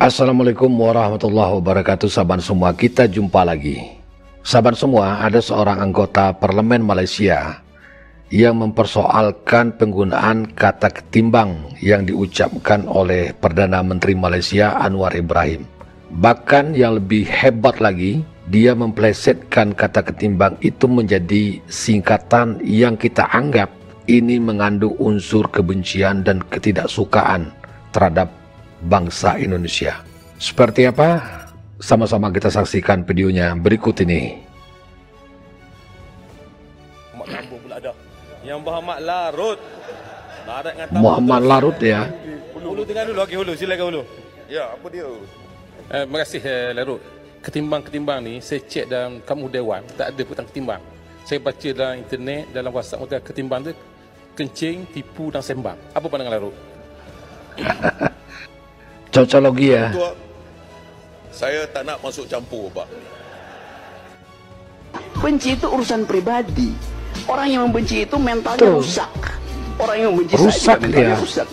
Assalamualaikum warahmatullahi wabarakatuh. Sahabat semua, kita jumpa lagi. Sahabat semua, ada seorang anggota parlemen Malaysia yang mempersoalkan penggunaan kata ketimbang yang diucapkan oleh Perdana Menteri Malaysia Anwar Ibrahim. Bahkan yang lebih hebat lagi, dia memplesetkan kata ketimbang itu menjadi singkatan yang kita anggap ini mengandung unsur kebencian dan ketidaksukaan terhadap bangsa Indonesia. Seperti apa? Sama-sama kita saksikan videonya berikut ini. Yang Muhammad Larut. Muhammad Larut ya. Hulu tengah dulu, okey hulu, silakan hulu. Ya, apa dia? Terima kasih Larut. Ketimbang-ketimbang ni saya cek dalam Kamus Dewan, tak ada petang ketimbang. Saya baca dalam internet, dalam WhatsApp mereka ketimbang tu kencing, tipu dan sembang. Apa pandangan Larut? Cocologi ya. Tua, saya tak nak masuk campur, Pak. Benci itu urusan pribadi. Orang yang membenci itu mentalnya rusak. Orang yang membenci rusak saya juga mentalnya dia. rusak.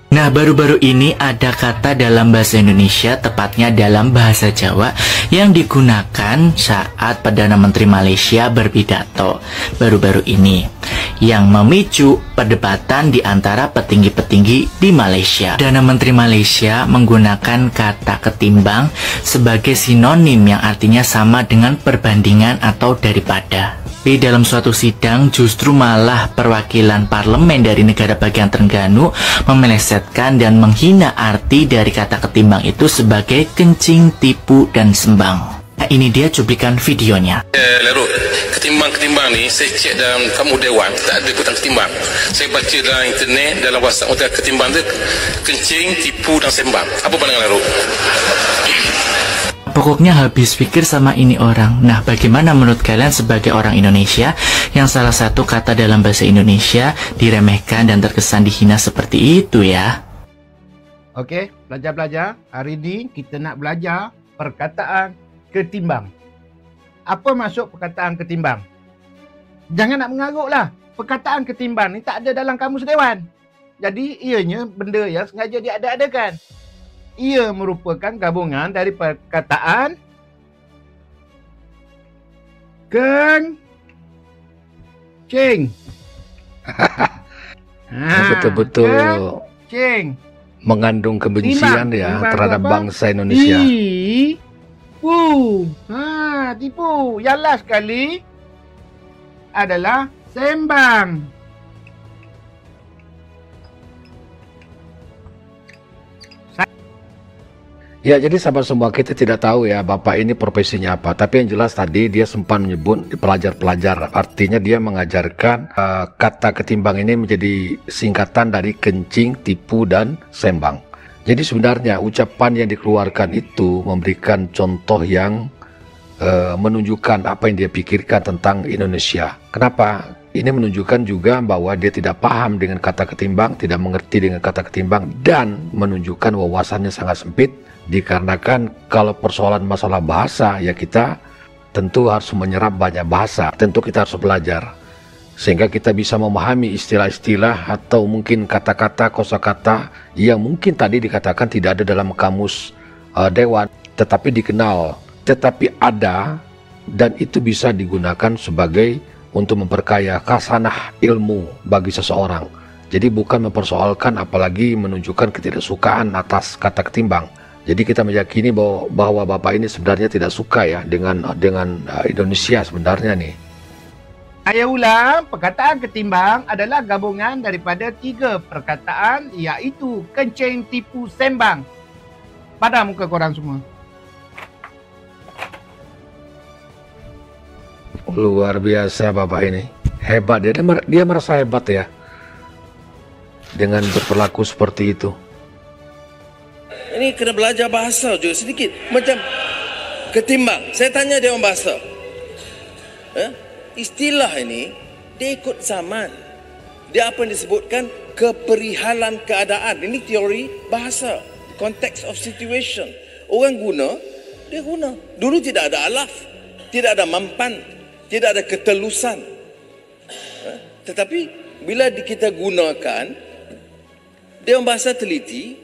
Nah, baru-baru ini ada kata dalam bahasa Indonesia, tepatnya dalam bahasa Jawa, yang digunakan saat Perdana Menteri Malaysia berpidato baru-baru ini, yang memicu perdebatan di antara petinggi-petinggi di Malaysia. Perdana Menteri Malaysia menggunakan kata ketimbang sebagai sinonim yang artinya sama dengan perbandingan atau daripada. Di dalam suatu sidang, justru malah perwakilan parlemen dari negara bagian Terengganu memelesetkan dan menghina arti dari kata ketimbang itu sebagai kencing, tipu, dan sembang. Nah, ini dia cuplikan videonya. Larut, ketimbang-ketimbang ni saya cek dalam Kamus Dewan, tak ada petang ketimbang. Saya baca dalam internet, dalam WhatsApp mereka ketimbang tu kencing, tipu, dan sembang. Apa pandangan Larut? Pokoknya habis pikir sama ini orang. Nah, bagaimana menurut kalian sebagai orang Indonesia yang salah satu kata dalam bahasa Indonesia diremehkan dan terkesan dihina seperti itu ya? Okey, pelajar-pelajar, hari ini kita nak belajar perkataan ketimbang. Apa maksud perkataan ketimbang? Jangan nak mengarutlah. Perkataan ketimbang ni tak ada dalam Kamus Dewan. Jadi, ianya benda yang sengaja diada-adakan. Ia merupakan gabungan dari perkataan kencing. Betul-betul Kencing. mengandung kebencian Timbang. ya Timbang terhadap apa? bangsa Indonesia. Tipu. Tipu. Yang last sekali adalah sembang. Ya, jadi sahabat semua, kita tidak tahu ya Bapak ini profesinya apa. Tapi yang jelas tadi dia sempat menyebut pelajar-pelajar. Artinya dia mengajarkan kata ketimbang ini menjadi singkatan dari kencing, tipu, dan sembang. Jadi sebenarnya ucapan yang dikeluarkan itu memberikan contoh yang menunjukkan apa yang dia pikirkan tentang Indonesia. Kenapa? Ini menunjukkan juga bahwa dia tidak paham dengan kata ketimbang, tidak mengerti dengan kata ketimbang, dan menunjukkan wawasannya sangat sempit. Dikarenakan kalau persoalan masalah bahasa, ya kita tentu harus menyerap banyak bahasa. Tentu kita harus belajar. Sehingga kita bisa memahami istilah-istilah atau mungkin kata-kata, kosakata yang mungkin tadi dikatakan tidak ada dalam kamus Dewan, tetapi dikenal, tetapi ada, dan itu bisa digunakan sebagai untuk memperkaya khasanah ilmu bagi seseorang. Jadi bukan mempersoalkan apalagi menunjukkan ketidaksukaan atas kata ketimbang. Jadi kita meyakini bahwa Bapak ini sebenarnya tidak suka ya dengan Indonesia sebenarnya nih. Saya ulang, perkataan ketimbang adalah gabungan daripada 3 perkataan, iaitu kencing, tipu, sembang. Padam muka korang semua. Luar biasa Bapak ini. Hebat dia merasa hebat ya dengan berperilaku seperti itu. Ini kena belajar bahasa juga sedikit. Macam ketimbang. Saya tanya dia orang bahasa. Istilah ini, dia ikut zaman. Dia apa yang disebutkan keperihalan keadaan. Ini teori bahasa. Context of situation. Orang guna, dia guna. Dulu tidak ada alaf. Tidak ada mampan. Tidak ada ketelusan. Tetapi bila kita gunakan, dia orang bahasa teliti,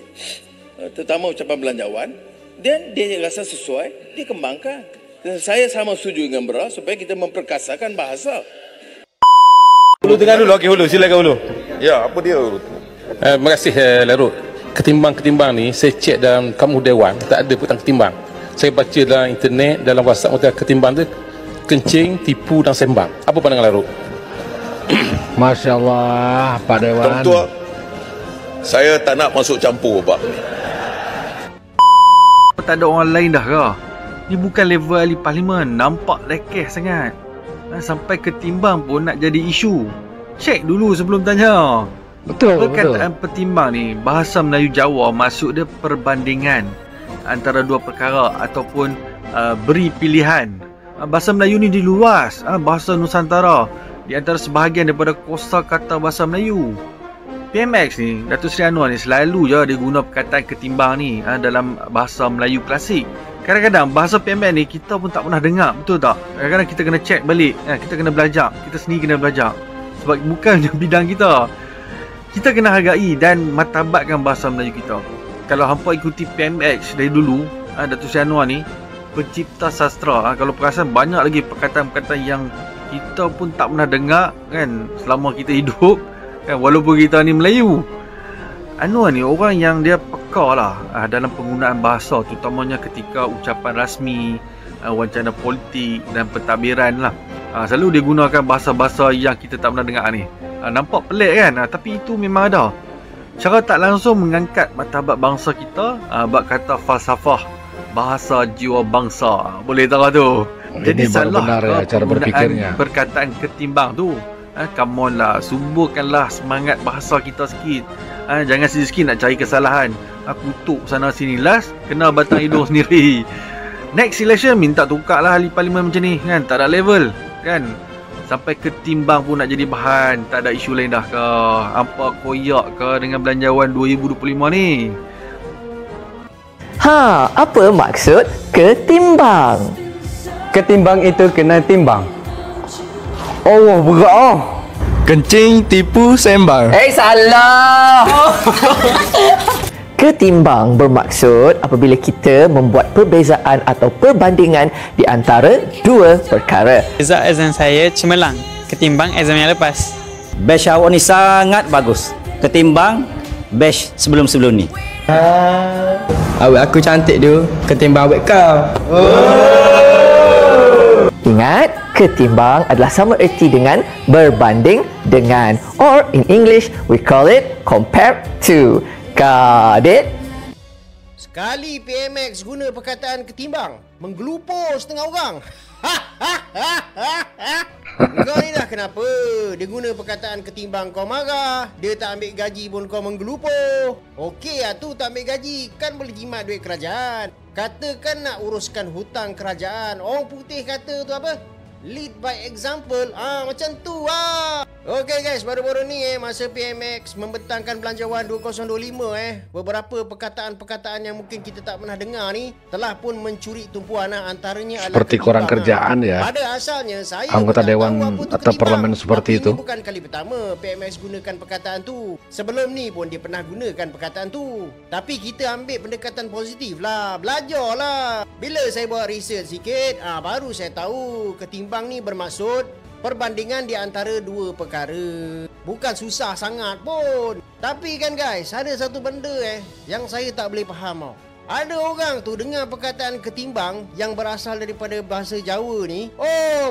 terutama ucapan belanjawan, dan dia rasa sesuai, dia kembangkan. Dan saya sama setuju dengan Bra supaya kita memperkasakan bahasa. Hulu tengah dulu, okey Hulu, silakan Hulu. Ya, apa dia Hulu? Terima kasih Lerut. Ketimbang-ketimbang ni saya cek dalam kamus dewan, tak ada petang ketimbang. Saya baca dalam internet, dalam WhatsApp mereka ketimbang tu kencing, tipu dan sembang. Apa pandangan Lerut? Masya Allah, Pak Dewan. Tuan Tua, saya tak nak masuk campur Pak. Tak ada orang lain dah ke? Ni bukan level ahli parlimen, nampak lekeh sangat. Sampai ketimbang pun nak jadi isu. Cek dulu sebelum tanya. Betul. Perkataan petimbang ni, bahasa Melayu Jawa maksud dia perbandingan antara dua perkara ataupun beri pilihan. Bahasa Melayu ni diluas, bahasa Nusantara di antara sebahagian daripada kosa kata bahasa Melayu. PMX ni, Datuk Seri Anwar ni selalu je dia guna perkataan ketimbang ni dalam bahasa Melayu klasik. Kadang-kadang bahasa PMX ni kita pun tak pernah dengar, betul tak? Kadang-kadang kita kena check balik, kita kena belajar, kita sendiri kena belajar. Sebab bukan bidang kita. Kita kena hargai dan martabatkan bahasa Melayu kita. Kalau hampa ikuti PMX dari dulu, Datuk Seri Anwar ni pencipta sastra. Kalau perasan banyak lagi perkataan-perkataan yang kita pun tak pernah dengar kan selama kita hidup kan, walaupun kita ni Melayu. Anwar ni orang yang dia peka lah dalam penggunaan bahasa, terutamanya ketika ucapan rasmi, wacana politik dan pentadbiran lah. Selalu dia gunakan bahasa-bahasa yang kita tak pernah dengar ni. Nampak pelik kan, tapi itu memang ada. Cara tak langsung mengangkat martabat bangsa kita, bab kata falsafah bahasa jiwa bangsa. Boleh tahu tu. Jadi salah ya, cara berfikirnya. Perkataan ketimbang tu. Come on lah, suburkanlah semangat bahasa kita sikit. Jangan sikit-sikit nak cari kesalahan. Kutuk sana sini, last kena batang hidung sendiri. Next election minta tukar lah ahli parlimen macam ni kan, tak ada level kan. Sampai ketimbang pun nak jadi bahan, tak ada isu lain dah ke? Apa koyak ke dengan belanjawan 2025 ni? Apa maksud ketimbang? Ketimbang itu kena timbang. Oh, berat. Kencing, tipu, sembang. Salah. Ketimbang bermaksud apabila kita membuat perbezaan atau perbandingan di antara dua perkara. Result exam saya cemerlang ketimbang exam yang lepas. Batch awak ni sangat bagus ketimbang batch sebelum-sebelum ni. Awak aku cantik tu ketimbang awak kau. Ingat, ketimbang adalah sama erti dengan berbanding dengan, or in English we call it compared to. Got it? Sekali PMX guna perkataan ketimbang, menggelupur setengah orang. Kau ni dah kenapa? Dia guna perkataan ketimbang kau marah. Dia tak ambil gaji pun kau menggelupur. Okey lah tu tak ambil gaji, kan boleh jimat duit kerajaan. Katakan nak uruskan hutang kerajaan, orang putih kata tu apa? Lead by example. Macam tu lah. Okey guys, baru-baru ni masa PMX membentangkan belanjawan 2025 beberapa perkataan-perkataan yang mungkin kita tak pernah dengar ni telah pun mencuri tumpuan. Antaranya seperti koran kerjaan ya. Pada asalnya saya anggota dewan atau parlimen seperti itu. Ini bukan kali pertama PMX gunakan perkataan tu. Sebelum ni pun dia pernah gunakan perkataan tu. Tapi kita ambil pendekatan positif lah. Belajarlah. Bila saya buat research sikit, baru saya tahu ketimbang ni bermaksud perbandingan di antara dua perkara. Bukan susah sangat pun. Tapi kan guys, ada satu benda yang saya tak boleh faham tau. Ada orang tu dengar perkataan ketimbang yang berasal daripada bahasa Jawa ni,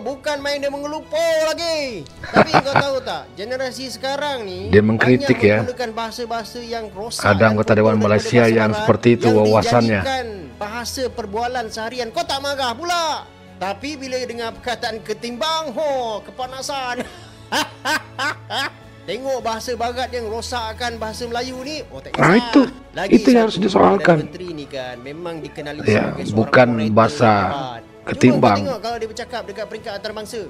bukan main dia mengelupur lagi. Tapi kau tahu tak, generasi sekarang ni dia mengkritik ya. Menggunakan bahasa-bahasa yang rosak. Ada anggota dewan Malaysia yang seperti itu wawasannya. Bahasa perbualan seharian. Kau tak marah pula. Tapi bila dengar perkataan ketimbang, kepanasan. Tengok bahasa barat yang rosakkan bahasa Melayu ni, tak kisah. Itu yang harus disoalkan. Menteri ni kan memang dikenali sebagai bukan bahasa ketimbang. Cuma tengok kalau dia bercakap dekat peringkat antarabangsa,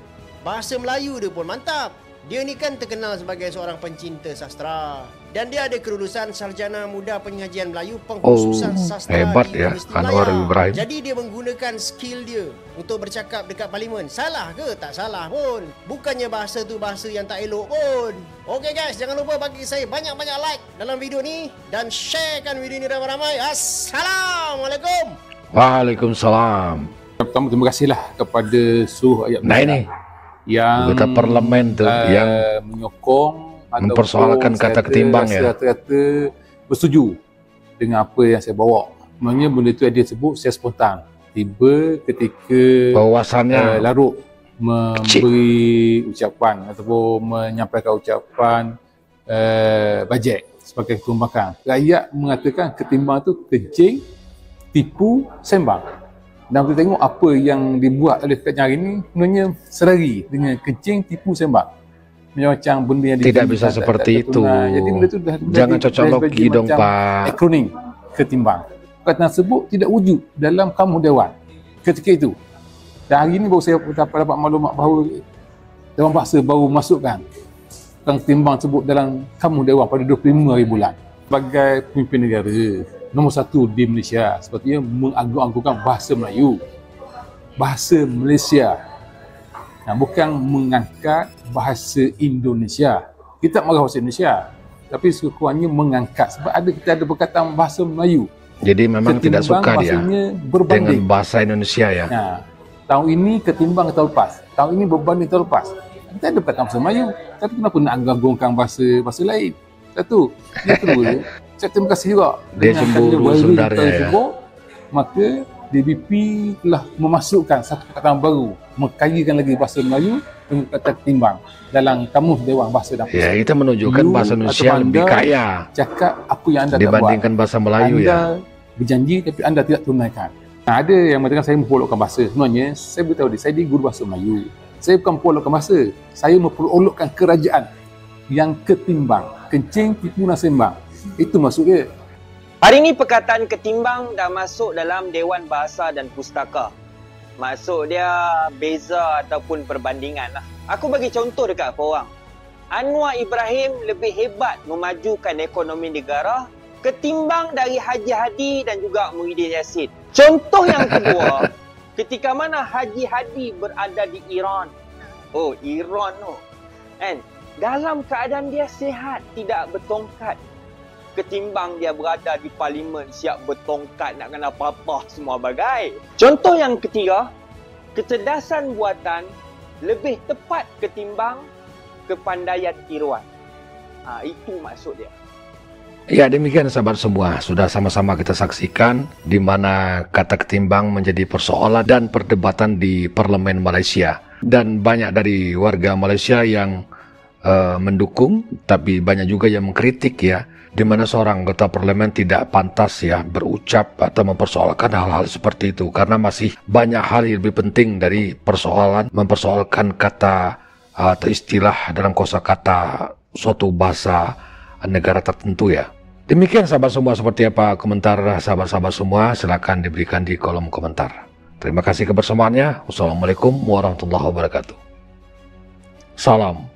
bahasa Melayu dia pun mantap. Dia ni kan terkenal sebagai seorang pencinta sastra. Dan dia ada kelulusan Sarjana Muda Pengajian Melayu Pengkhususan Sastra hebat di ya, Universiti Anwar Malaya. Ibrahim. Jadi dia menggunakan skill dia untuk bercakap dekat parlimen. Salah ke? Tak salah pun. Bukannya bahasa tu bahasa yang tak elok pun. Okey guys, jangan lupa bagi saya banyak-banyak like dalam video ni dan sharekan video ni ramai-ramai. Assalamualaikum. Waalaikumsalam. Pertama, terima kasihlah kepada seluruh rakyat ini yang kita parlemen tu yang menyokong mempersoalkan kata ketimbang ya. Rata-rata bersetuju dengan apa yang saya bawa. Sebenarnya benda itu dia sebut saya spontan. Tiba ketika bahwasannya Larut memberi ucapan ataupun menyampaikan ucapan bajet sebagai ketumbakan. Rakyat mengatakan ketimbang itu kencing, tipu, sembang. Dan kita tengok apa yang dibuat oleh kerajaan hari ini sebenarnya selari dengan kencing, tipu, sembang. Macam benda yang tidak bisa seperti itu. Jadi benda itu dah jangan cocok logi dong Pak. Akronim ketimbang. Perkataan tersebut tidak wujud dalam kamus dewan ketika itu. Dan hari ini baru saya dapat maklumat bahawa Dewan Bahasa baru masukkan tentang ketimbang tersebut dalam kamus dewan pada 25 hari bulan. Sebagai pemimpin negara nombor 1 di Malaysia, sepatutnya mengagung-agungkan bahasa Melayu, bahasa Malaysia. Nah, bukan mengangkat bahasa Indonesia. Kita tak marah bahasa Indonesia, tapi sekurang-kurangnya mengangkat sebab kita ada perkataan bahasa Melayu. Jadi memang tidak suka dia dengan bahasa Indonesia ya. Nah, tahun ini ketimbang tahun lepas, tahun ini berbanding tahun lepas. Kita ada perkataan bahasa Melayu, tapi kenapa nak agungkan bahasa lain? Satu, yang kedua, saya terima kasih juga dia cemburu sebenarnya ya. Maka DBP telah memasukkan satu perkataan baru, mengkayakan lagi bahasa Melayu dengan kata ketimbang dalam kamus Dewan Bahasa dan Pusat. Ya, kita menunjukkan bahasa Indonesia lebih kaya cakap apa yang anda dibandingkan buat. Bahasa Melayu anda ya. Berjanji tapi anda tidak tunaikan. Nah, ada yang mengatakan saya memperolokkan bahasa. Sebenarnya saya beritahu dia, saya di guru bahasa Melayu. Saya bukan memperolokkan bahasa, saya memperolokkan kerajaan yang ketimbang, kencing, tipu dan sembang. Itu maksud dia. Hari ini perkataan ketimbang dah masuk dalam Dewan Bahasa dan Pustaka. Maksud dia beza ataupun perbandingan lah. Aku bagi contoh dekat korang. Anwar Ibrahim lebih hebat memajukan ekonomi negara ketimbang dari Haji Hadi dan juga Muhyiddin Yassin. Contoh yang kedua, ketika mana Haji Hadi berada di Iran. Oh, Iran tu. Kan? Dalam keadaan dia sihat, tidak bertongkat. Ketimbang dia berada di parlimen siap bertongkat nak kena patah semua bagai. Contoh yang ketiga, kecerdasan buatan lebih tepat ketimbang kepandaian tiruan. Itu maksud dia. Ya, demikian sahabat semua, sudah sama-sama kita saksikan di mana kata ketimbang menjadi persoalan dan perdebatan di Parlemen Malaysia. Dan banyak dari warga Malaysia yang mendukung, tapi banyak juga yang mengkritik ya, di mana seorang anggota parlemen tidak pantas ya berucap atau mempersoalkan hal-hal seperti itu, karena masih banyak hal yang lebih penting dari mempersoalkan kata atau istilah dalam kosakata suatu bahasa negara tertentu ya. Demikian sahabat semua, seperti apa komentar sahabat-sahabat semua, silakan diberikan di kolom komentar. Terima kasih kebersamaannya. Wassalamualaikum warahmatullahi wabarakatuh. Salam.